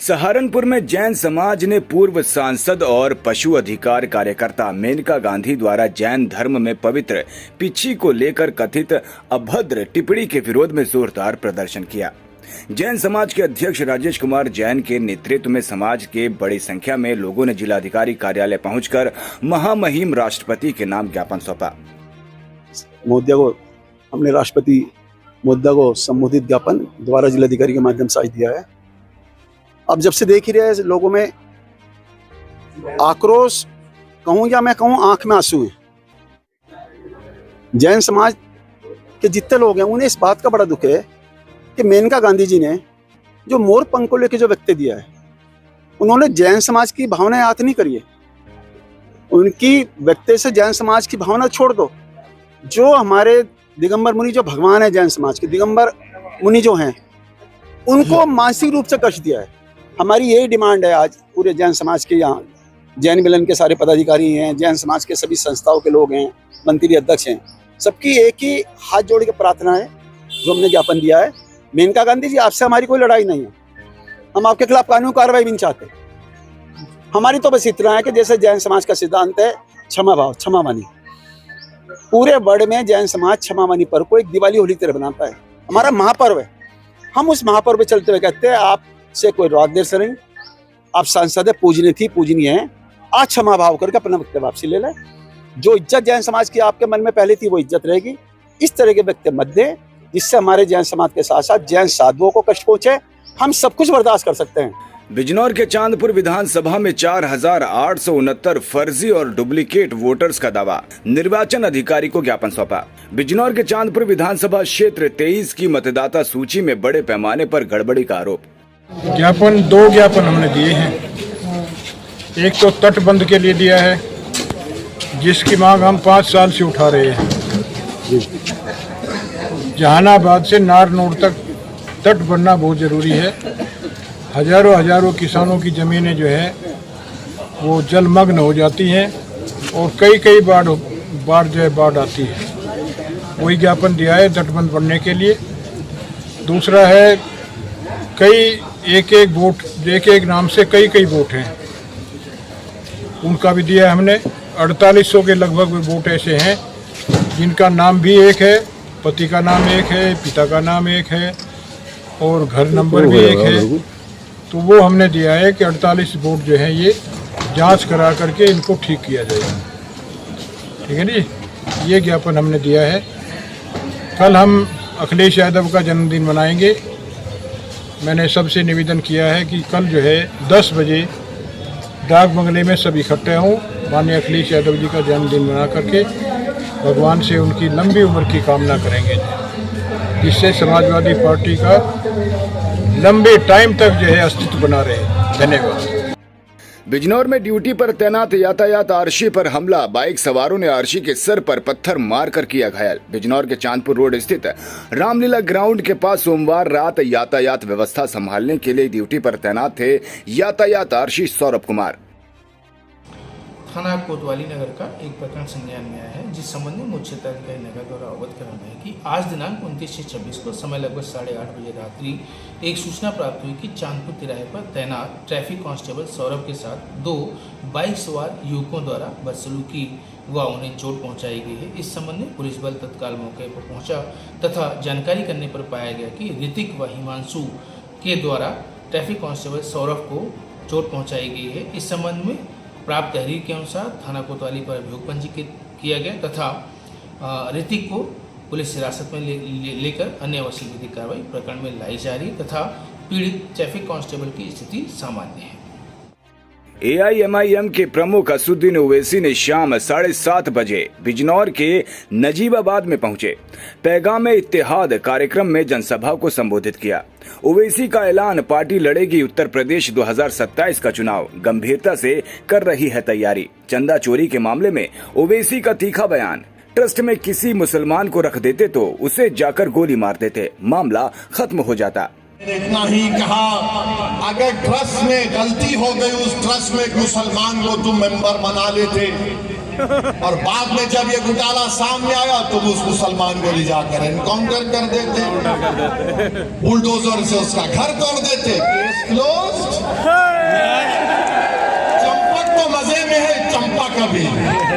सहारनपुर में जैन समाज ने पूर्व सांसद और पशु अधिकार कार्यकर्ता मेनका गांधी द्वारा जैन धर्म में पवित्र पिच्छी को लेकर कथित अभद्र टिप्पणी के विरोध में जोरदार प्रदर्शन किया। जैन समाज के अध्यक्ष राजेश कुमार जैन के नेतृत्व में समाज के बड़ी संख्या में लोगों ने जिलाधिकारी कार्यालय पहुंचकर महामहिम राष्ट्रपति के नाम ज्ञापन सौंपा। मुद्दा को हमने राष्ट्रपति मुद्दा को संबोधित ज्ञापन द्वारा जिलाधिकारी के माध्यम से आज दिया है। अब जब से देख ही रहे हैं लोगों में आक्रोश कहूं या मैं कहूं आंख में आंसू है। जैन समाज के जितने लोग हैं उन्हें इस बात का बड़ा दुख है कि मेनका गांधी जी ने जो मोर पंख को लेकर जो वक्तव्य दिया है, उन्होंने जैन समाज की भावनाएं आहत नहीं करी है। उनकी वक्तव्य से जैन समाज की भावना छोड़ दो। जो हमारे दिगंबर मुनि, जो भगवान है जैन समाज के दिगंबर मुनि जो हैं, उनको मानसिक रूप से कष्ट दिया है। हमारी यही डिमांड है आज पूरे जैन समाज के, यहाँ जैन मिलन के सारे पदाधिकारी हैं, जैन समाज के सभी संस्थाओं के लोग हैं, मंत्री अध्यक्ष हैं, सबकी एक ही हाथ जोड़ के प्रार्थना है जो हमने ज्ञापन दिया है। मेनका गांधी जी, आपसे हमारी कोई लड़ाई नहीं है, हम आपके खिलाफ कानूनी कार्रवाई भी नहीं चाहते। हमारी तो बस इतना है कि जैसे जैन समाज का सिद्धांत है क्षमा भाव, क्षमावानी, पूरे वर्ल्ड में जैन समाज क्षमावानी पर्व को एक दिवाली होली की तरह बनाता है। हमारा महापर्व है। हम उस महापर्व पे चलते हुए कहते हैं आपसे कोई राग देर से नहीं, आप सांसद है, पूजनीय थी, पूजनीय है, आज क्षमा भाव करके अपना वक्तव्य वापसी ले लें। जो इज्जत जैन समाज की आपके मन में पहले थी वो इज्जत रहेगी। इस तरह के वक्तव्य मत दें जिससे हमारे जैन समाज के साथ साथ जैन साधुओं को कष्ट पहुंचे। हम सब कुछ बर्दाश्त कर सकते हैं। बिजनौर के चांदपुर विधानसभा में 4,869 फर्जी और डुप्लीकेट वोटर्स का दावा, निर्वाचन अधिकारी को ज्ञापन सौंपा। बिजनौर के चांदपुर विधानसभा क्षेत्र 23 की मतदाता सूची में बड़े पैमाने पर गड़बड़ी का आरोप। दो ज्ञापन हमने दिए हैं। एक तो तटबंध के लिए दिया है जिसकी मांग हम 5 साल से उठा रहे हैं। जहानाबाद से नारनौर तक तट बनना बहुत जरूरी है। हजारों किसानों की ज़मीनें जो है वो जलमग्न हो जाती हैं और कई बाढ़ आती है। वही ज्ञापन दिया है तटबंध बनने के लिए। दूसरा है एक नाम से कई वोट हैं, उनका भी दिया है हमने। 4800 के लगभग वोट ऐसे हैं जिनका नाम भी एक है, पति का नाम एक है, पिता का नाम एक है और घर नंबर भी एक है। तो वो हमने दिया है कि 48 वोट जो है ये जांच करा करके इनको ठीक किया जाएगा। ठीक है जी, ये ज्ञापन हमने दिया है। कल हम अखिलेश यादव का जन्मदिन मनाएंगे। मैंने सबसे निवेदन किया है कि कल जो है 10 बजे डाक बंगले में सब इकट्ठे हों, माननीय अखिलेश यादव जी का जन्मदिन मना करके भगवान से उनकी लंबी उम्र की कामना करेंगे, जिससे समाजवादी पार्टी का लंबे टाइम तक जो है अस्तित्व बना रहे। धन्यवाद। बिजनौर में ड्यूटी पर तैनात यातायात आरक्षी पर हमला, बाइक सवारों ने आरक्षी के सर पर पत्थर मारकर किया घायल। बिजनौर के चांदपुर रोड स्थित रामलीला ग्राउंड के पास सोमवार रात यातायात व्यवस्था संभालने के लिए ड्यूटी पर तैनात थे यातायात आरक्षी सौरभ कुमार। थाना कोतवाली नगर का एक प्रकरण संज्ञान में आया है, जिस संबंध में मुख्य क्षेत्राधिकारी नगर द्वारा अवगत कराना है कि आज दिनांक 29/6/26 को समय लगभग 8:30 बजे रात्रि एक सूचना प्राप्त हुई कि चांदपुर तिराहे पर तैनात ट्रैफिक कांस्टेबल सौरभ के साथ 2 बाइक सवार युवकों द्वारा बदसलूकी व उन्हें चोट पहुंचाई गई है। इस संबंध में पुलिस बल तत्काल मौके पर पहुंचा तथा जानकारी करने पर पाया गया कि ऋतिक व हिमांशु के द्वारा ट्रैफिक कांस्टेबल सौरभ को चोट पहुँचाई गई है। इस संबंध में प्राप्त तहरीर के अनुसार थाना कोतवाली पर अभियोग पंजीकृत किया गया तथा ऋतिक को पुलिस हिरासत में लेकर अन्य आवश्यक विधिक कार्रवाई प्रकरण में लाई जा रही तथा पीड़ित ट्रैफिक कांस्टेबल की स्थिति सामान्य है। AIMIM के प्रमुख असुद्दीन ओवैसी ने शाम 7:30 बजे बिजनौर के नजीबाबाद में पहुंचे। पैगाम इत्तेहाद कार्यक्रम में जनसभा को संबोधित किया। ओवैसी का ऐलान, पार्टी लड़ेगी उत्तर प्रदेश 2027 का चुनाव, गंभीरता से कर रही है तैयारी। चंदा चोरी के मामले में ओवैसी का तीखा बयान, ट्रस्ट में किसी मुसलमान को रख देते तो उसे जाकर गोली मार देते, मामला खत्म हो जाता। इतना ही कहा, अगर ट्रस्ट में गलती हो गई, उस ट्रस्ट में एक मुसलमान को तुम मेंबर बना लेते और बाद में जब ये घोटाला सामने आया तो उस मुसलमान को ले जाकर एनकाउंटर कर देते, बुलडोजर से उसका घर तोड़ देते, केस क्लोज्ड। कभी